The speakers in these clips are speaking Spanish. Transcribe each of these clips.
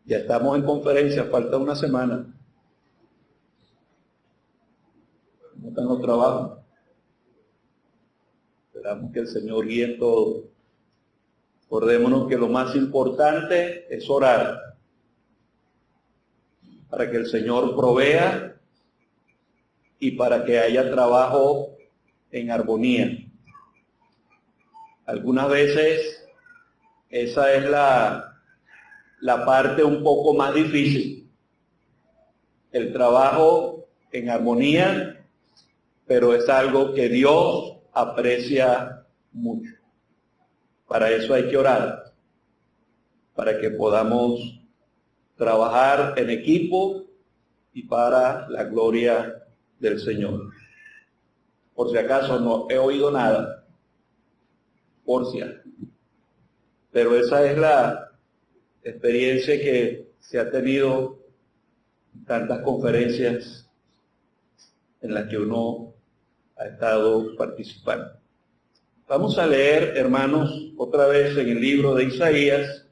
Ya estamos en conferencia, falta una semana. ¿Cómo están los trabajos? Esperamos que el Señor guíe en todo. Acordémonos que lo más importante es orar para que el Señor provea y para que haya trabajo en armonía. Algunas veces esa es la parte un poco más difícil. El trabajo en armonía, pero es algo que Dios aprecia mucho. Para eso hay que orar, para que podamos trabajar en equipo y para la gloria del Señor. Por si acaso no he oído nada, por si acaso. Pero esa es la experiencia que se ha tenido en tantas conferencias en las que uno ha estado participando. Vamos a leer, hermanos, otra vez en el libro de Isaías,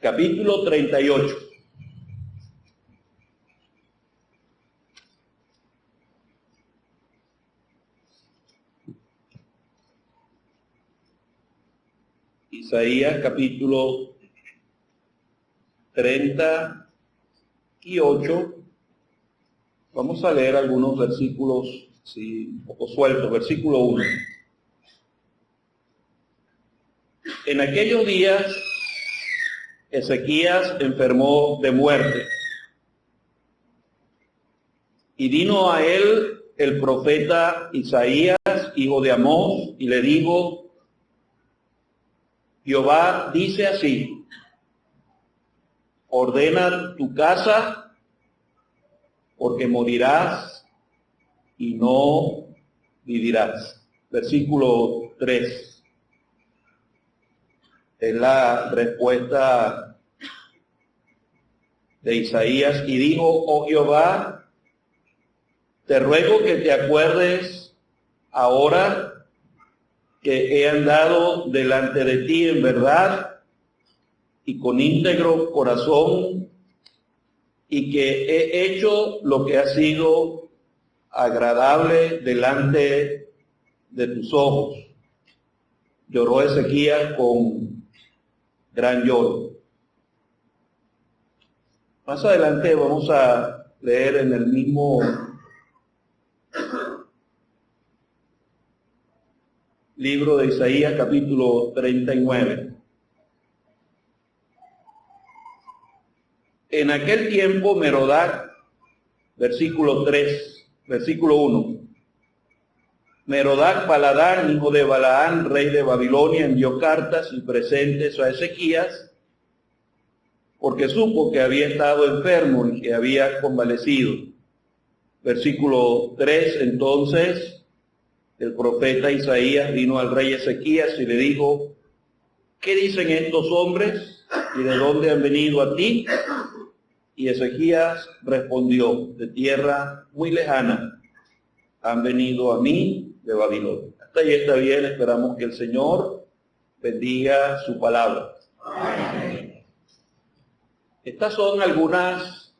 capítulo 38. Isaías capítulo 38. Vamos a leer algunos versículos, sí, un poco sueltos. Versículo 1. En aquellos días Ezequías enfermó de muerte, y vino a él el profeta Isaías, hijo de Amós, y le dijo: Jehová dice así: ordena tu casa, porque morirás y no vivirás. Versículo 3. Es la respuesta de Isaías. Y dijo: oh Jehová, te ruego que te acuerdes ahora que he andado delante de ti en verdad y con íntegro corazón, y que he hecho lo que ha sido agradable delante de tus ojos. Lloró Ezequías con gran lloro. Más adelante vamos a leer en el mismo libro de Isaías, capítulo 39. En aquel tiempo Merodac, versículo 1. Merodac Baladán, hijo de Balaán, rey de Babilonia, envió cartas y presentes a Ezequías, porque supo que había estado enfermo y que había convalecido. Versículo 3, entonces el profeta Isaías vino al rey Ezequías y le dijo: ¿qué dicen estos hombres y de dónde han venido a ti? Y Ezequías respondió: de tierra muy lejana han venido a mí de Babilonia. Hasta ahí está bien, esperamos que el Señor bendiga su palabra. Amén. Estas son algunas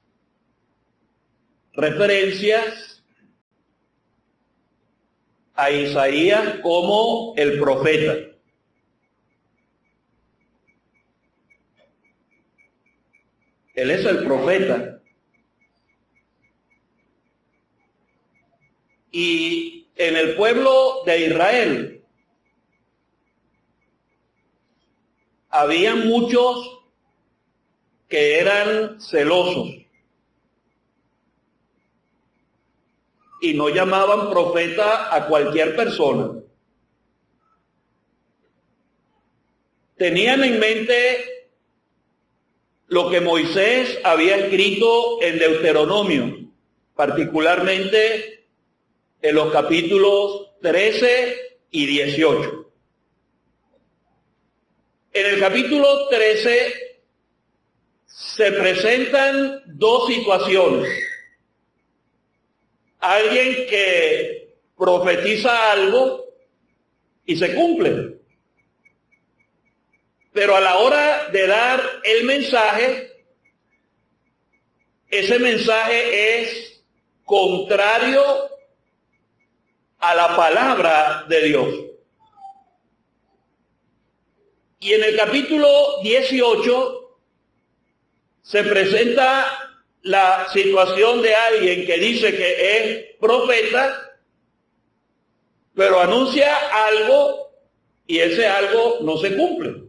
referencias a Isaías como el profeta. Él es el profeta. Y en el pueblo de Israel había muchos que eran celosos y no llamaban profeta a cualquier persona. Tenían en mente lo que Moisés había escrito en Deuteronomio, particularmente en los capítulos 13 y 18. En el capítulo 13 se presentan dos situaciones. Alguien que profetiza algo y se cumple. pero a la hora de dar el mensaje, ese mensaje es contrario a la palabra de Dios. Y en el capítulo 18 se presenta la situación de alguien que dice que es profeta, pero anuncia algo y ese algo no se cumple.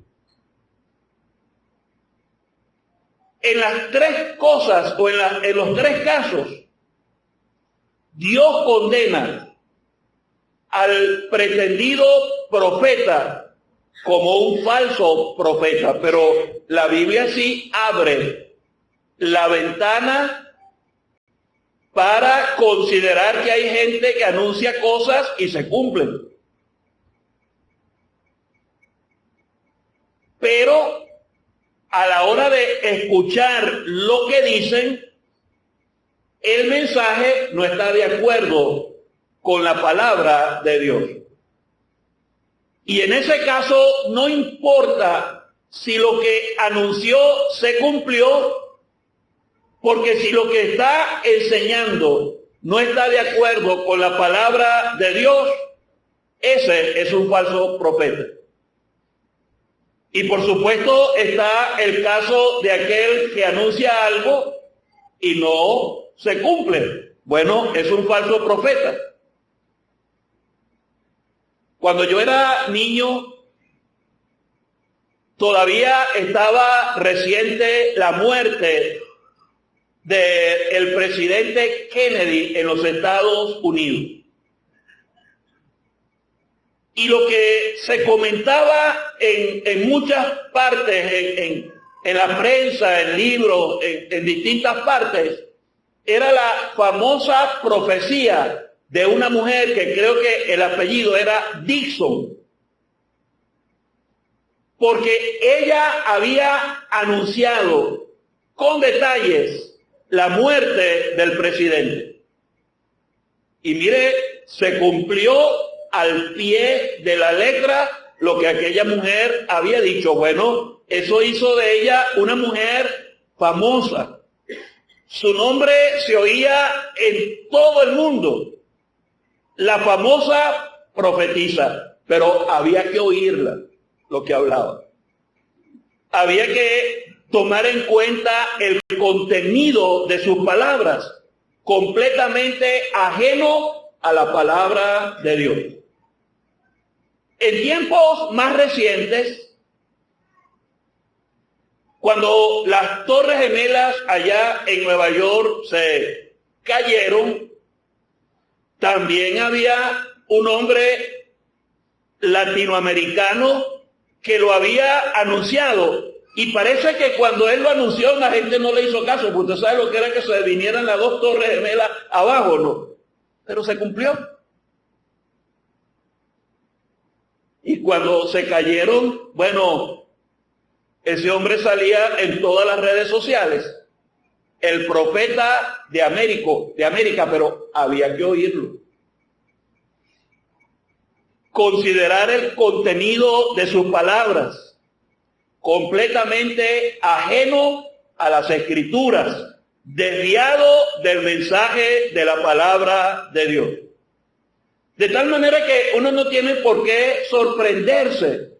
En las tres cosas o en los tres casos, Dios condena al pretendido profeta como un falso profeta, pero la Biblia sí abre la ventana para considerar que hay gente que anuncia cosas y se cumplen. Pero a la hora de escuchar lo que dicen, el mensaje no está de acuerdo con la palabra de Dios. Y en ese caso no importa si lo que anunció se cumplió, porque si lo que está enseñando no está de acuerdo con la palabra de Dios, ese es un falso profeta. Y por supuesto está el caso de aquel que anuncia algo y no se cumple. Bueno, es un falso profeta. Cuando yo era niño, todavía estaba reciente la muerte del presidente Kennedy en los Estados Unidos. Y lo que se comentaba en muchas partes, en la prensa, en libros, en distintas partes, era la famosa profecía de una mujer que creo que el apellido era Dixon, porque ella había anunciado con detalles la muerte del presidente. Y mire, se cumplió al pie de la letra lo que aquella mujer había dicho. Bueno, eso hizo de ella una mujer famosa. Su nombre se oía en todo el mundo. La famosa profetisa, pero había que oírla, lo que hablaba. Había que tomar en cuenta el contenido de sus palabras, completamente ajeno a la palabra de Dios. En tiempos más recientes, cuando las Torres Gemelas allá en Nueva York se cayeron, también había un hombre latinoamericano que lo había anunciado. Y parece que cuando él lo anunció, la gente no le hizo caso, porque usted sabe lo que era que se vinieran las dos Torres Gemelas abajo, ¿no? Pero se cumplió. Y cuando se cayeron, bueno, ese hombre salía en todas las redes sociales. El profeta de América, pero había que oírlo. Considerar el contenido de sus palabras, completamente ajeno a las Escrituras, desviado del mensaje de la palabra de Dios. De tal manera que uno no tiene por qué sorprenderse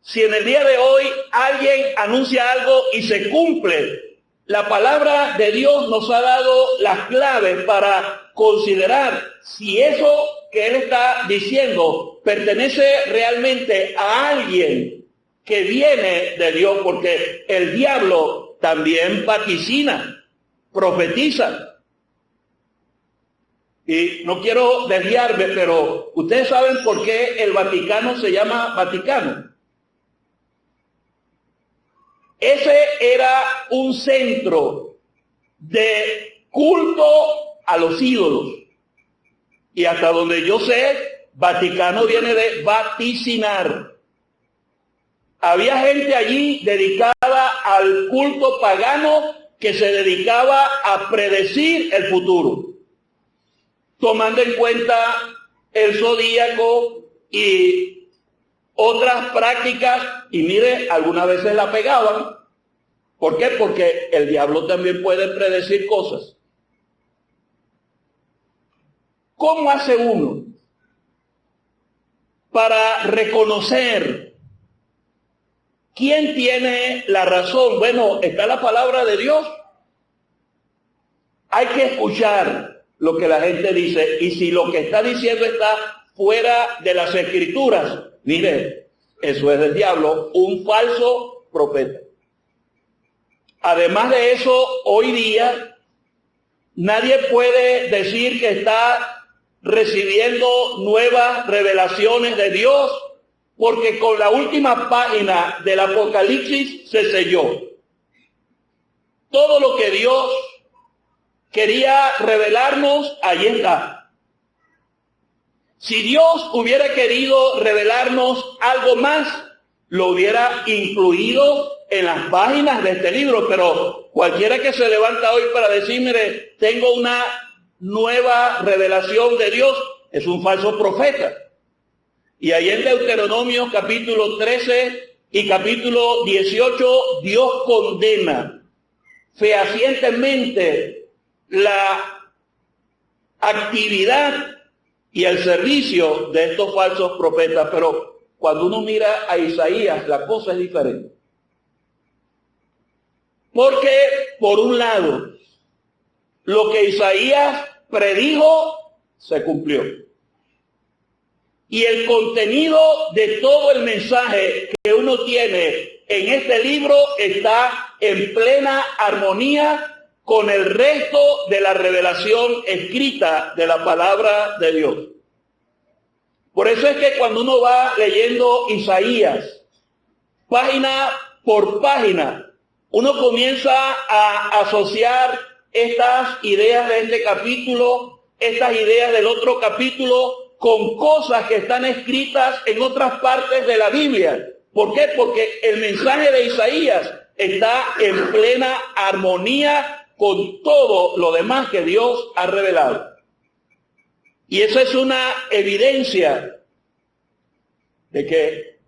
si en el día de hoy alguien anuncia algo y se cumple. La palabra de Dios nos ha dado las claves para considerar si eso que él está diciendo pertenece realmente a alguien que viene de Dios, porque el diablo también vaticina, profetiza. Y no quiero desviarme, pero ustedes saben por qué el Vaticano se llama Vaticano. Ese era un centro de culto a los ídolos. Y hasta donde yo sé, Vaticano viene de vaticinar. Había gente allí dedicada al culto pagano que se dedicaba a predecir el futuro, tomando en cuenta el zodíaco y otras prácticas, y mire, algunas veces la pegaban. ¿Por qué? Porque el diablo también puede predecir cosas. ¿Cómo hace uno para reconocer quién tiene la razón? Bueno, está la palabra de Dios. Hay que escuchar lo que la gente dice, y si lo que está diciendo está fuera de las Escrituras, mire, eso es del diablo, un falso profeta. Además de eso, hoy día nadie puede decir que está recibiendo nuevas revelaciones de Dios, porque con la última página del Apocalipsis se selló. Todo lo que Dios quería revelarnos, ahí está. Si Dios hubiera querido revelarnos algo más, lo hubiera incluido en las páginas de este libro, pero cualquiera que se levanta hoy para decir, mire, tengo una nueva revelación de Dios, es un falso profeta. Y ahí en Deuteronomio capítulo 13 y capítulo 18, Dios condena fehacientemente la actividad y el servicio de estos falsos profetas. Pero cuando uno mira a Isaías, la cosa es diferente. Porque, por un lado, lo que Isaías predijo se cumplió. Y el contenido de todo el mensaje que uno tiene en este libro está en plena armonía con el resto de la revelación escrita de la palabra de Dios. Por eso es que cuando uno va leyendo Isaías, página por página, uno comienza a asociar estas ideas de este capítulo, estas ideas del otro capítulo, con cosas que están escritas en otras partes de la Biblia. ¿Por qué? Porque el mensaje de Isaías está en plena armonía con todo lo demás que Dios ha revelado. Y esa es una evidencia de que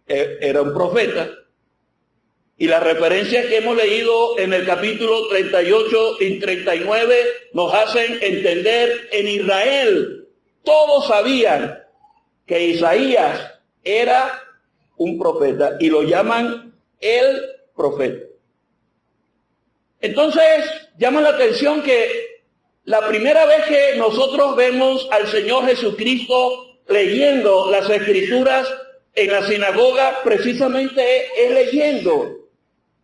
era un profeta. Y las referencias que hemos leído en el capítulo 38 y 39 nos hacen entender en Israel. Todos sabían que Isaías era un profeta y lo llaman el profeta. Entonces, llama la atención que la primera vez que nosotros vemos al Señor Jesucristo leyendo las Escrituras en la sinagoga, precisamente es leyendo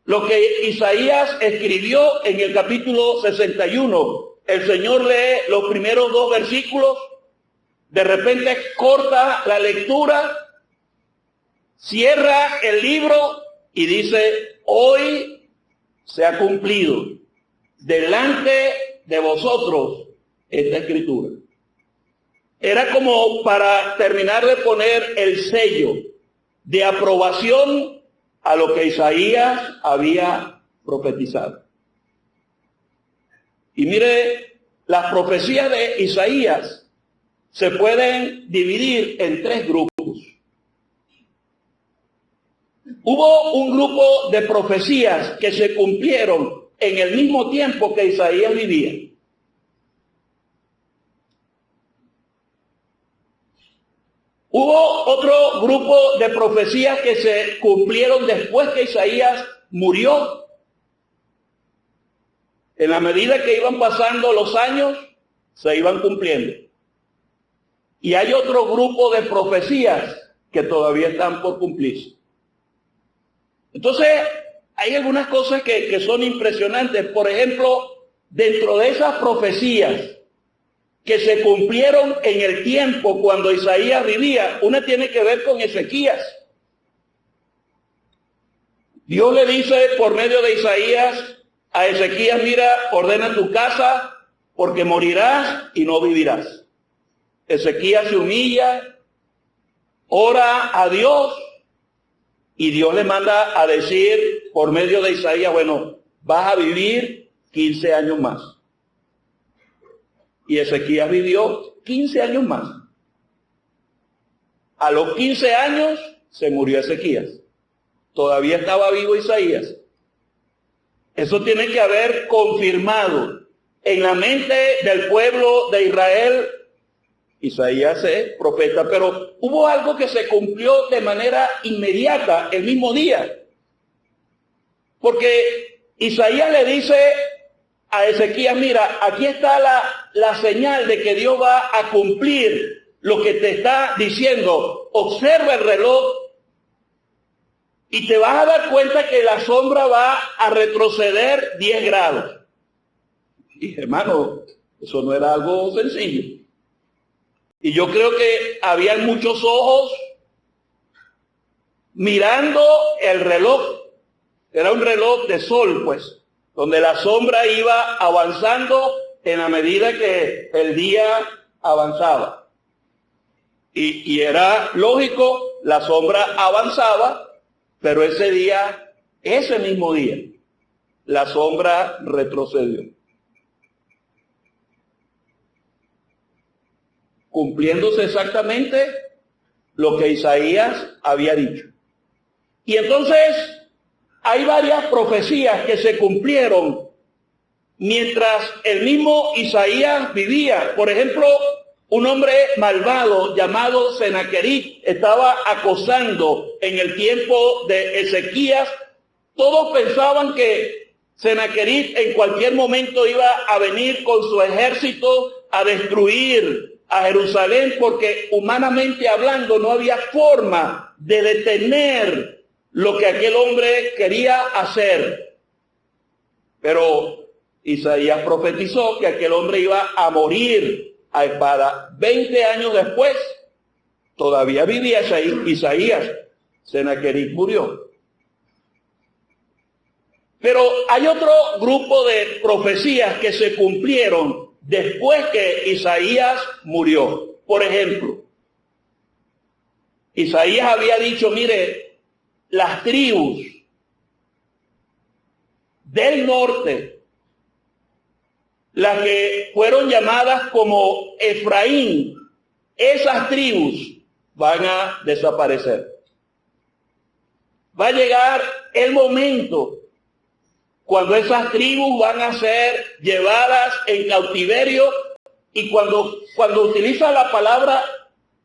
lo que Isaías escribió en el capítulo 61. El Señor lee los primeros 2 versículos, de repente corta la lectura, cierra el libro y dice, hoy se ha cumplido delante de vosotros esta escritura. Era como para terminar de poner el sello de aprobación a lo que Isaías había profetizado. Y mire, las profecías de Isaías se pueden dividir en 3 grupos. Hubo un grupo de profecías que se cumplieron en el mismo tiempo que Isaías vivía. Hubo otro grupo de profecías que se cumplieron después que Isaías murió. En la medida que iban pasando los años, se iban cumpliendo. Y hay otro grupo de profecías que todavía están por cumplirse. Entonces, hay algunas cosas que son impresionantes. Por ejemplo, dentro de esas profecías que se cumplieron en el tiempo cuando Isaías vivía, una tiene que ver con Ezequías. Dios le dice por medio de Isaías a Ezequías, mira, ordena tu casa porque morirás y no vivirás. Ezequías se humilla, ora a Dios y Dios le manda a decir por medio de Isaías, bueno, vas a vivir 15 años más. Y Ezequías vivió 15 años más. A los 15 años se murió Ezequías. Todavía estaba vivo Isaías. Eso tiene que haber confirmado en la mente del pueblo de Israel. Isaías es profeta, pero hubo algo que se cumplió de manera inmediata el mismo día. Porque Isaías le dice a Ezequías, mira, aquí está la señal de que Dios va a cumplir lo que te está diciendo. Observa el reloj y te vas a dar cuenta que la sombra va a retroceder 10 grados. Y hermano, eso no era algo sencillo. Y yo creo que había muchos ojos mirando el reloj. Era un reloj de sol, pues, donde la sombra iba avanzando en la medida que el día avanzaba. Y era lógico, la sombra avanzaba, pero ese mismo día, la sombra retrocedió. Cumpliéndose exactamente lo que Isaías había dicho. Y entonces hay varias profecías que se cumplieron mientras el mismo Isaías vivía. Por ejemplo, un hombre malvado llamado Senaquerib estaba acosando en el tiempo de Ezequías. Todos pensaban que Senaquerib en cualquier momento iba a venir con su ejército a destruir a Jerusalén, porque humanamente hablando no había forma de detener lo que aquel hombre quería hacer. Pero Isaías profetizó que aquel hombre iba a morir a espada. 20 años después, todavía vivía Isaías. Senaquerib murió. Pero hay otro grupo de profecías que se cumplieron después que Isaías murió. Por ejemplo, Isaías había dicho, mire, las tribus del norte, las que fueron llamadas como Efraín, esas tribus van a desaparecer. Va a llegar el momento cuando esas tribus van a ser llevadas en cautiverio, y cuando utiliza la palabra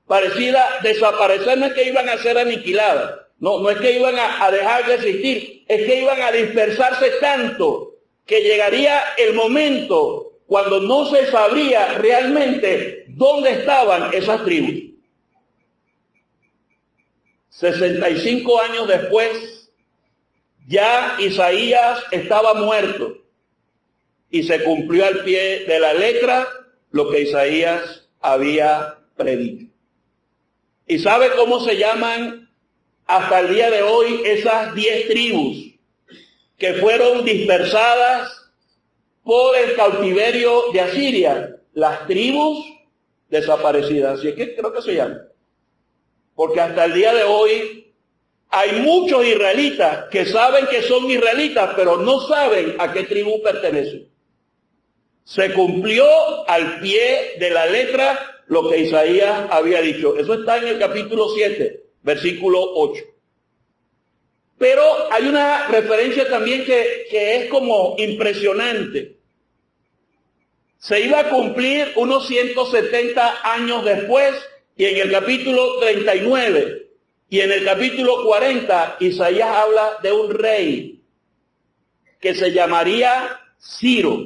parecida desaparecer, no es que iban a ser aniquiladas, no es que iban a dejar de existir, es que iban a dispersarse tanto que llegaría el momento cuando no se sabría realmente dónde estaban esas tribus. 65 años después, ya Isaías estaba muerto y se cumplió al pie de la letra lo que Isaías había predicho. ¿Y sabe cómo se llaman hasta el día de hoy esas 10 tribus que fueron dispersadas por el cautiverio de Asiria? Las tribus desaparecidas. Así es que creo que se llaman. Porque hasta el día de hoy hay muchos israelitas que saben que son israelitas, pero no saben a qué tribu pertenecen. Se cumplió al pie de la letra lo que Isaías había dicho. Eso está en el capítulo 7, versículo 8. Pero hay una referencia también que es como impresionante. Se iba a cumplir unos 170 años después, y en el capítulo 39 y en el capítulo 40, Isaías habla de un rey que se llamaría Ciro.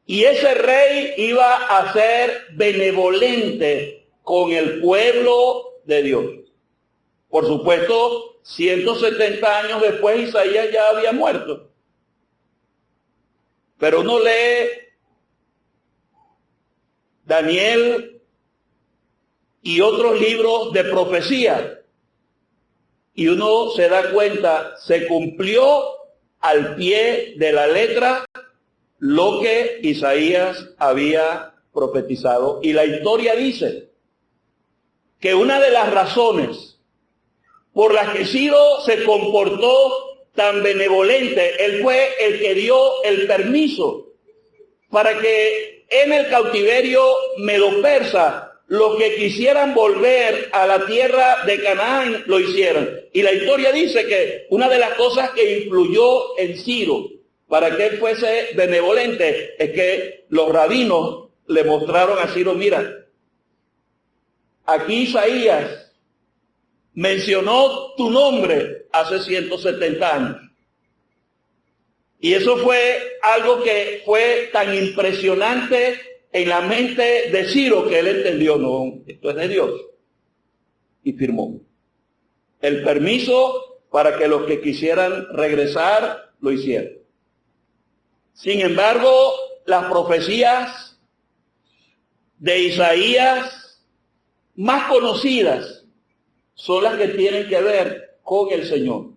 Y ese rey iba a ser benevolente con el pueblo de Dios. Por supuesto, 170 años después Isaías ya había muerto. Pero uno lee Daniel y otros libros de profecía, y uno se da cuenta, se cumplió al pie de la letra lo que Isaías había profetizado. Y la historia dice que una de las razones por las que Ciro se comportó tan benevolente, él fue el que dio el permiso para que en el cautiverio medo-persa los que quisieran volver a la tierra de Canaán lo hicieran. Y la historia dice que una de las cosas que influyó en Ciro para que él fuese benevolente es que los rabinos le mostraron a Ciro, mira, aquí Isaías mencionó tu nombre hace 170 años. Y eso fue algo que fue tan impresionante en la mente de Ciro que él entendió, no, esto es de Dios. Y firmó el permiso para que los que quisieran regresar lo hicieran. Sin embargo, las profecías de Isaías más conocidas son las que tienen que ver con el Señor.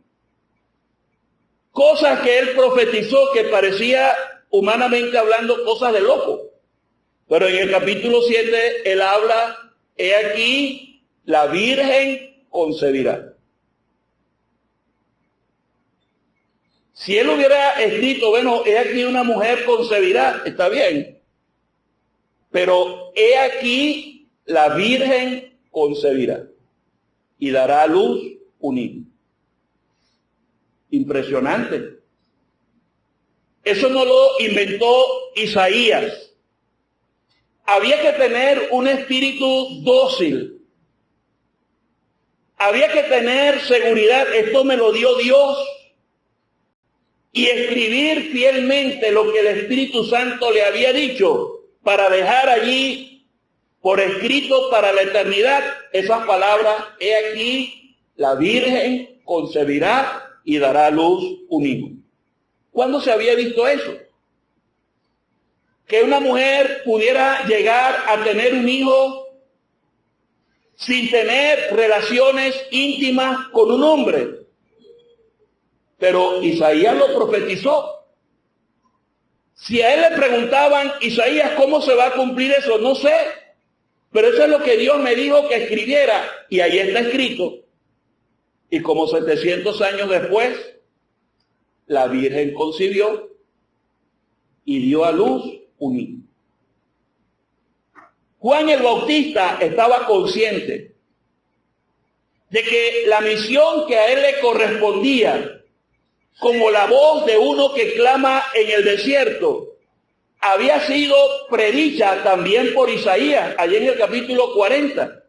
Cosas que él profetizó que parecía, humanamente hablando, cosas de loco. Pero en el capítulo 7 él habla, he aquí, la Virgen concebirá. Si él hubiera escrito, bueno, he aquí una mujer concebirá, está bien. Pero he aquí, la Virgen concebirá y dará a luz un hijo. Impresionante. Eso no lo inventó Isaías. Había que tener un espíritu dócil. Había que tener seguridad. Esto me lo dio Dios. Y escribir fielmente lo que el Espíritu Santo le había dicho para dejar allí por escrito para la eternidad esas palabras, he aquí, la Virgen concebirá y dará a luz un hijo. ¿Cuándo se había visto eso? Que una mujer pudiera llegar a tener un hijo sin tener relaciones íntimas con un hombre. Pero Isaías lo profetizó. Si a él le preguntaban, Isaías, ¿cómo se va a cumplir eso? No sé. Pero eso es lo que Dios me dijo que escribiera. Y ahí está escrito. Y como 700 años después, la Virgen concibió y dio a luz un hijo. Juan el Bautista estaba consciente de que la misión que a él le correspondía, como la voz de uno que clama en el desierto, había sido predicha también por Isaías, allí en el capítulo 40.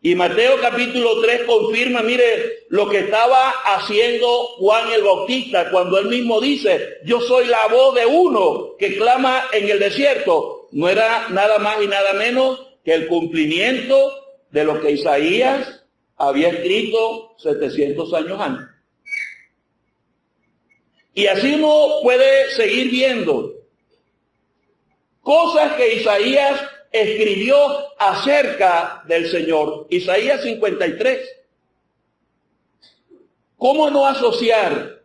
Y Mateo capítulo 3 confirma, mire, lo que estaba haciendo Juan el Bautista, cuando él mismo dice, yo soy la voz de uno que clama en el desierto. No era nada más y nada menos que el cumplimiento de lo que Isaías había escrito 700 años antes. Y así uno puede seguir viendo cosas que Isaías escribió acerca del Señor. Isaías 53. ¿Cómo no asociar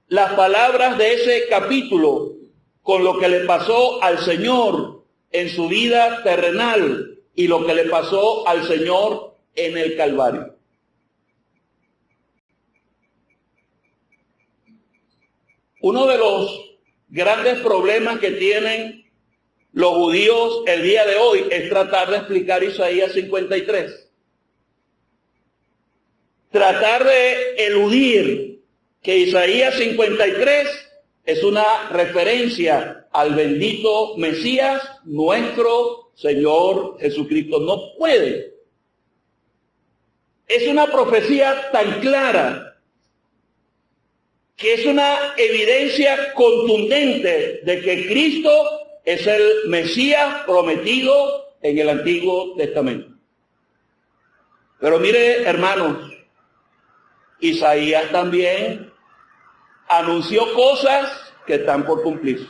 las palabras de ese capítulo con lo que le pasó al Señor en su vida terrenal y lo que le pasó al Señor en el Calvario? Uno de los grandes problemas que tienen los judíos el día de hoy es tratar de explicar Isaías 53. Tratar de eludir que Isaías 53 es una referencia al bendito Mesías, nuestro Señor Jesucristo. No puede. Es una profecía tan clara que es una evidencia contundente de que Cristo es el Mesías prometido en el Antiguo Testamento. Pero mire, hermanos, Isaías también anunció cosas que están por cumplirse.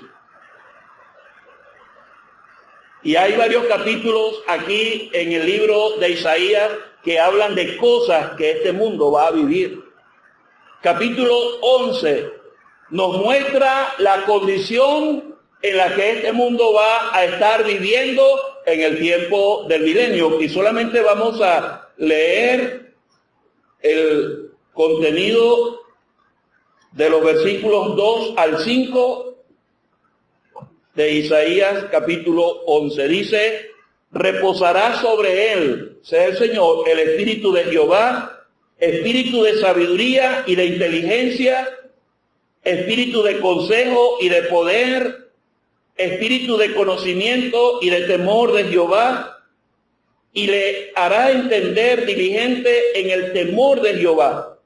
Y hay varios capítulos aquí en el libro de Isaías que hablan de cosas que este mundo va a vivir. Capítulo 11 nos muestra la condición en la que este mundo va a estar viviendo en el tiempo del milenio. Y solamente vamos a leer el contenido de los versículos 2 al 5 de Isaías capítulo 11. Dice, reposará sobre él, sea el Señor, el espíritu de Jehová, espíritu de sabiduría y de inteligencia, espíritu de consejo y de poder, espíritu de conocimiento y de temor de Jehová, y le hará entender diligente en el temor de Jehová.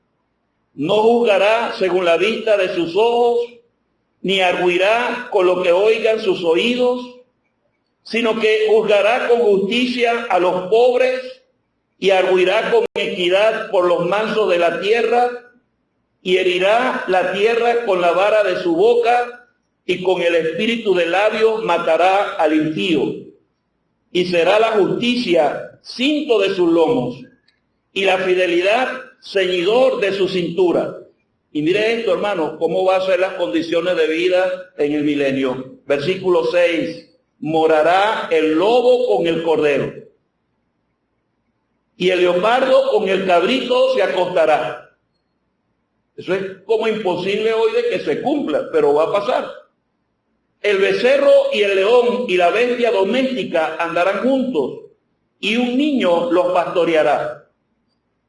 No juzgará según la vista de sus ojos, ni arguirá con lo que oigan sus oídos, sino que juzgará con justicia a los pobres y arguirá con equidad por los mansos de la tierra, y herirá la tierra con la vara de su boca, y con el espíritu de labios matará al impío. Y será la justicia cinto de sus lomos, y la fidelidad ceñidor de su cintura. Y mire esto, hermano, cómo va a ser las condiciones de vida en el milenio. Versículo 6. Morará el lobo con el cordero, y el leopardo con el cabrito se acostará. Eso es como imposible hoy de que se cumpla, pero va a pasar. El becerro y el león y la bestia doméstica andarán juntos, y un niño los pastoreará.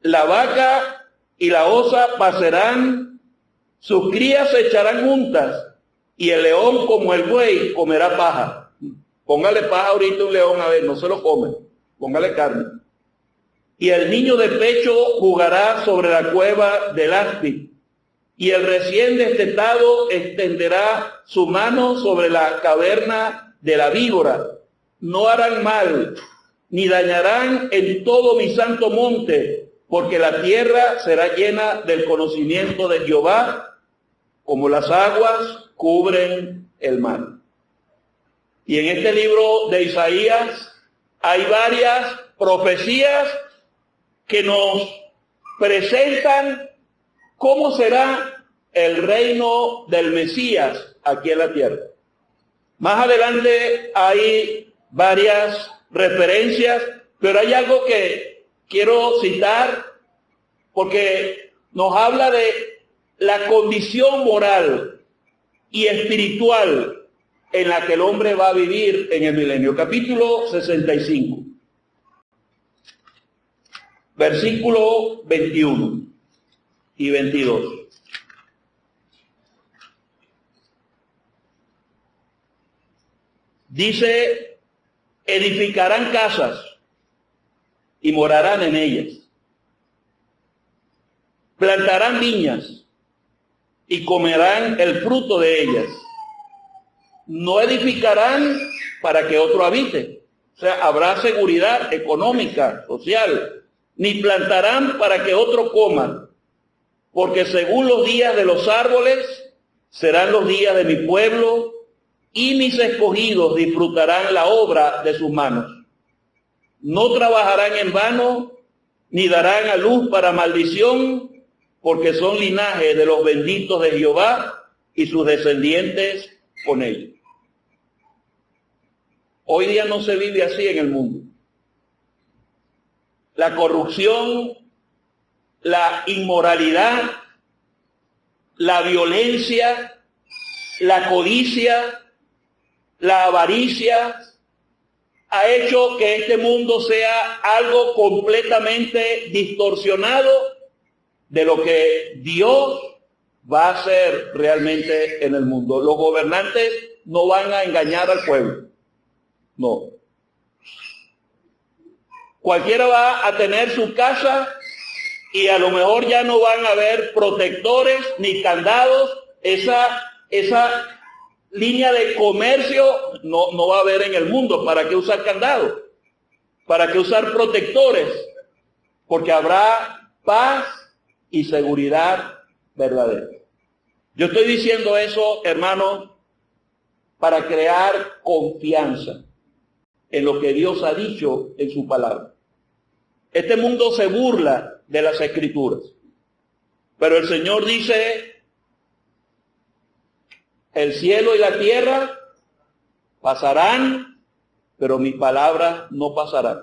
La vaca y la osa pasarán, sus crías se echarán juntas, y el león como el buey comerá paja. Póngale paja ahorita a un león, a ver, no se lo come, póngale carne. Y el niño de pecho jugará sobre la cueva del áspid, y el recién destetado extenderá su mano sobre la caverna de la víbora. No harán mal, ni dañarán en todo mi santo monte, porque la tierra será llena del conocimiento de Jehová, como las aguas cubren el mar. Y en este libro de Isaías hay varias profecías que nos presentan cómo será el reino del Mesías aquí en la tierra. Más adelante hay varias referencias, pero hay algo que quiero citar porque nos habla de la condición moral y espiritual en la que el hombre va a vivir en el milenio. Capítulo 65, versículo 21 y 22. Dice, edificarán casas y morarán en ellas. Plantarán viñas y comerán el fruto de ellas. No edificarán para que otro habite. O sea, habrá seguridad económica, social. Ni plantarán para que otro coma. Porque según los días de los árboles, serán los días de mi pueblo, y mis escogidos disfrutarán la obra de sus manos. No trabajarán en vano, ni darán a luz para maldición, porque son linaje de los benditos de Jehová y sus descendientes con ellos. Hoy día no se vive así en el mundo. La corrupción, la inmoralidad, la violencia, la codicia, la avaricia, ha hecho que este mundo sea algo completamente distorsionado de lo que Dios va a hacer realmente en el mundo. Los gobernantes no van a engañar al pueblo. No. Cualquiera va a tener su casa y a lo mejor ya no van a haber protectores ni candados. Esa línea de comercio no va a haber en el mundo. ¿Para qué usar candados? ¿Para qué usar protectores? Porque habrá paz y seguridad verdadera. Yo estoy diciendo eso, hermanos, para crear confianza en lo que Dios ha dicho en su palabra. Este mundo se burla de las Escrituras, pero el Señor dice, el cielo y la tierra pasarán, pero mis palabras no pasarán.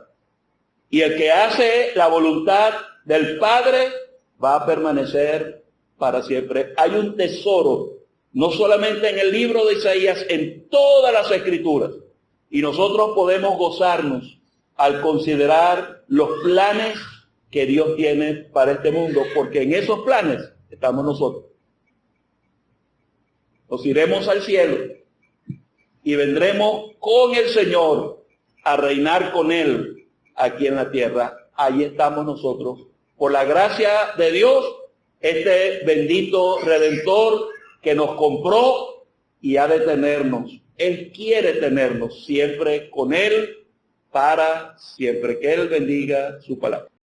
Y el que hace la voluntad del Padre va a permanecer para siempre. Hay un tesoro, no solamente en el libro de Isaías, en todas las Escrituras. Y nosotros podemos gozarnos al considerar los planes que Dios tiene para este mundo, porque en esos planes estamos nosotros. Nos iremos al cielo y vendremos con el Señor a reinar con Él aquí en la tierra. Ahí estamos nosotros. Por la gracia de Dios, este bendito Redentor que nos compró y ha de tenernos. Él quiere tenernos siempre con Él para siempre. Que Él bendiga su palabra.